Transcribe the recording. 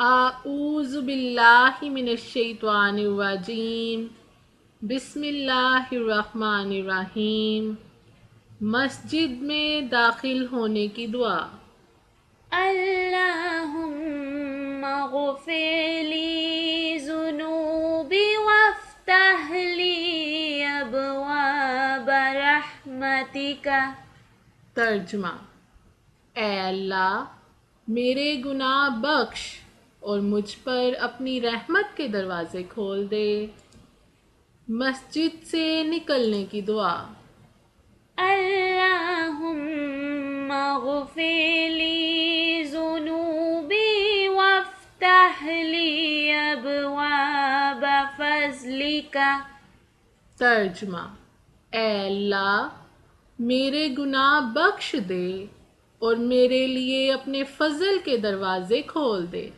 اعوذ باللہ من الشیطان الرجیم، بسم اللہ الرحمن الرحیم۔ مسجد میں داخل ہونے کی دعا۔ اللہم اغفر لی ذنوبی وافتح لی ابواب رحمتک۔ ترجمہ: اے اللہ، میرے گناہ بخش اور مجھ پر اپنی رحمت کے دروازے کھول دے۔ مسجد سے نکلنے کی دعا۔ اللہم اغفر لی ذنوبی وافتح لی ابواب فضلک۔ ترجمہ: اے اللہ، میرے گناہ بخش دے اور میرے لیے اپنے فضل کے دروازے کھول دے۔